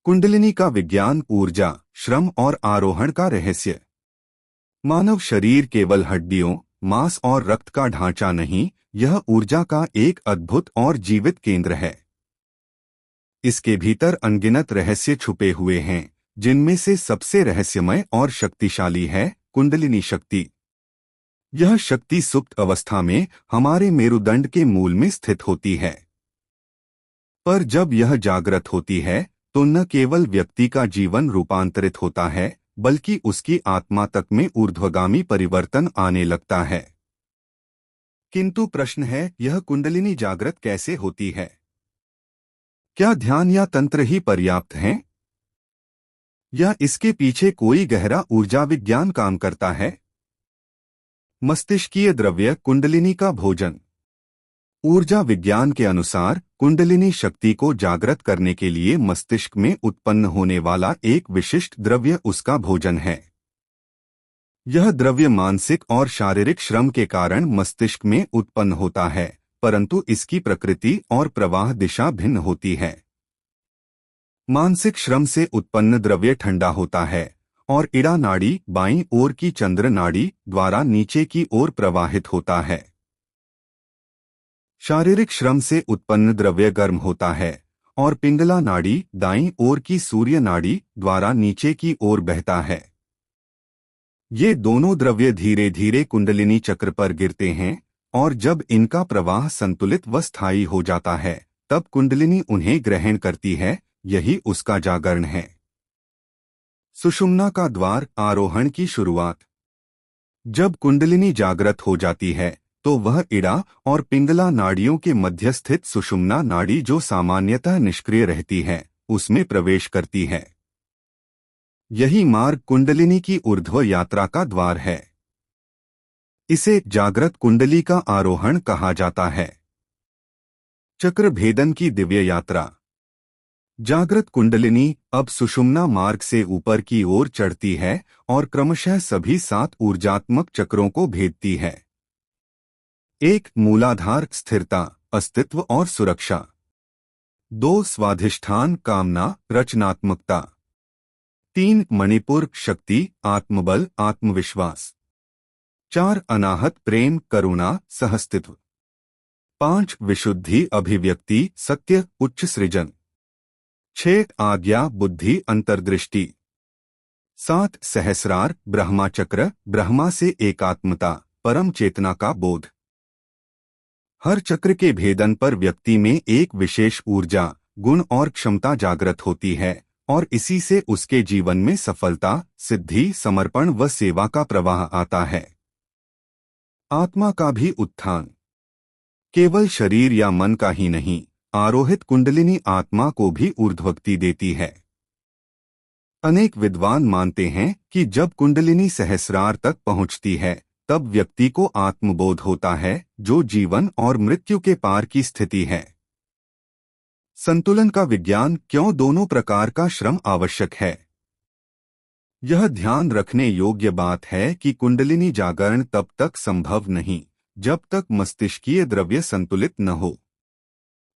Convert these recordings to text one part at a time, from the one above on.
कुंडलिनी का विज्ञान, ऊर्जा, श्रम और आरोहण का रहस्य। मानव शरीर केवल हड्डियों, मांस और रक्त का ढांचा नहीं, यह ऊर्जा का एक अद्भुत और जीवित केंद्र है। इसके भीतर अनगिनत रहस्य छुपे हुए हैं, जिनमें से सबसे रहस्यमय और शक्तिशाली है कुंडलिनी शक्ति। यह शक्ति सुप्त अवस्था में हमारे मेरुदंड के मूल में स्थित होती है, पर जब यह जागृत होती है तो न केवल व्यक्ति का जीवन रूपांतरित होता है, बल्कि उसकी आत्मा तक में ऊर्ध्वगामी परिवर्तन आने लगता है। किंतु प्रश्न है, यह कुंडलिनी जागृत कैसे होती है? क्या ध्यान या तंत्र ही पर्याप्त हैं? या इसके पीछे कोई गहरा ऊर्जा विज्ञान काम करता है? मस्तिष्कीय द्रव्य, कुंडलिनी का भोजन। ऊर्जा विज्ञान के अनुसार कुंडलिनी शक्ति को जागृत करने के लिए मस्तिष्क में उत्पन्न होने वाला एक विशिष्ट द्रव्य उसका भोजन है। यह द्रव्य मानसिक और शारीरिक श्रम के कारण मस्तिष्क में उत्पन्न होता है, परंतु इसकी प्रकृति और प्रवाह दिशा भिन्न होती है। मानसिक श्रम से उत्पन्न द्रव्य ठंडा होता है और इड़ा नाड़ी, बाईं ओर की चंद्र नाड़ी द्वारा नीचे की ओर प्रवाहित होता है। शारीरिक श्रम से उत्पन्न द्रव्य गर्म होता है और पिंगला नाड़ी, दाईं ओर की सूर्य नाड़ी द्वारा नीचे की ओर बहता है। ये दोनों द्रव्य धीरे धीरे कुंडलिनी चक्र पर गिरते हैं और जब इनका प्रवाह संतुलित व स्थायी हो जाता है, तब कुंडलिनी उन्हें ग्रहण करती है। यही उसका जागरण है। सुषुम्ना का द्वार, आरोहण की शुरुआत। जब कुंडलिनी जागृत हो जाती है तो वह इड़ा और पिंगला नाड़ियों के मध्य स्थित सुषुम्ना नाड़ी, जो सामान्यतः निष्क्रिय रहती है, उसमें प्रवेश करती है। यही मार्ग कुंडलिनी की ऊर्ध्व यात्रा का द्वार है। इसे जागृत कुंडली का आरोहण कहा जाता है। चक्र भेदन की दिव्य यात्रा। जागृत कुंडलिनी अब सुषुम्ना मार्ग से ऊपर की ओर चढ़ती है और क्रमशः सभी 7 ऊर्जात्मक चक्रों को भेदती है। 1. मूलाधार, स्थिरता, अस्तित्व और सुरक्षा। 2. स्वाधिष्ठान, कामना, रचनात्मकता। 3. मणिपुर, शक्ति, आत्मबल, आत्मविश्वास। 4. अनाहत, प्रेम, करुणा, सहस्तित्व। 5. विशुद्धि, अभिव्यक्ति, सत्य, उच्च सृजन। 6. आज्ञा, बुद्धि, अंतर्दृष्टि। 7. सहस्रार, ब्रह्मा चक्र, ब्रह्मा से एकात्मता, परम चेतना का बोध। हर चक्र के भेदन पर व्यक्ति में एक विशेष ऊर्जा, गुण और क्षमता जागृत होती है और इसी से उसके जीवन में सफलता, सिद्धि, समर्पण व सेवा का प्रवाह आता है। आत्मा का भी उत्थान। केवल शरीर या मन का ही नहीं, आरोहित कुंडलिनी आत्मा को भी ऊर्ध्वगति देती है। अनेक विद्वान मानते हैं कि जब कुंडलिनी सहस्रार तक पहुंचती है, तब व्यक्ति को आत्मबोध होता है, जो जीवन और मृत्यु के पार की स्थिति है। संतुलन का विज्ञान। क्यों दोनों प्रकार का श्रम आवश्यक है? यह ध्यान रखने योग्य बात है कि कुंडलिनी जागरण तब तक संभव नहीं जब तक मस्तिष्कीय द्रव्य संतुलित न हो।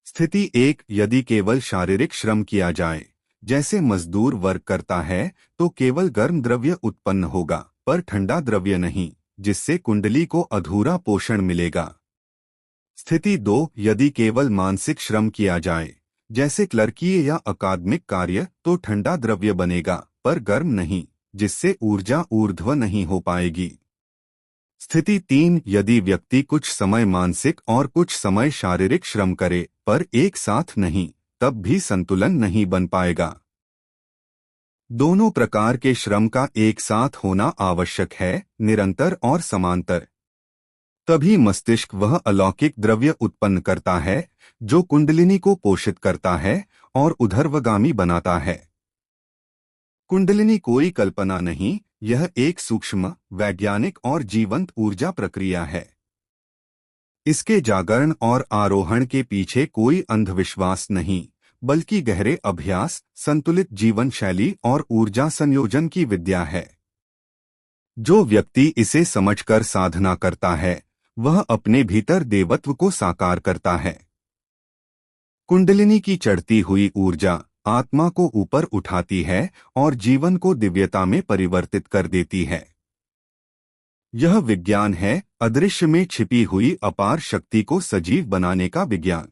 स्थिति 1. यदि केवल शारीरिक श्रम किया जाए, जैसे मजदूर वर्क करता है, तो केवल गर्म द्रव्य उत्पन्न होगा, पर ठंडा द्रव्य नहीं, जिससे कुंडली को अधूरा पोषण मिलेगा। स्थिति 2. यदि केवल मानसिक श्रम किया जाए, जैसे क्लर्कीय या अकादमिक कार्य, तो ठंडा द्रव्य बनेगा, पर गर्म नहीं, जिससे ऊर्जा ऊर्ध्व नहीं हो पाएगी। स्थिति 3. यदि व्यक्ति कुछ समय मानसिक और कुछ समय शारीरिक श्रम करे, पर एक साथ नहीं, तब भी संतुलन नहीं बन पाएगा। दोनों प्रकार के श्रम का एक साथ होना आवश्यक है, निरंतर और समांतर। तभी मस्तिष्क वह अलौकिक द्रव्य उत्पन्न करता है जो कुंडलिनी को पोषित करता है और ऊर्ध्वगामी बनाता है। कुंडलिनी कोई कल्पना नहीं, यह एक सूक्ष्म, वैज्ञानिक और जीवंत ऊर्जा प्रक्रिया है। इसके जागरण और आरोहण के पीछे कोई अंधविश्वास नहीं, बल्कि गहरे अभ्यास, संतुलित जीवन शैली और ऊर्जा संयोजन की विद्या है। जो व्यक्ति इसे समझकर साधना करता है, वह अपने भीतर देवत्व को साकार करता है। कुंडलिनी की चढ़ती हुई ऊर्जा आत्मा को ऊपर उठाती है और जीवन को दिव्यता में परिवर्तित कर देती है। यह विज्ञान है, अदृश्य में छिपी हुई अपार शक्ति को सजीव बनाने का विज्ञान।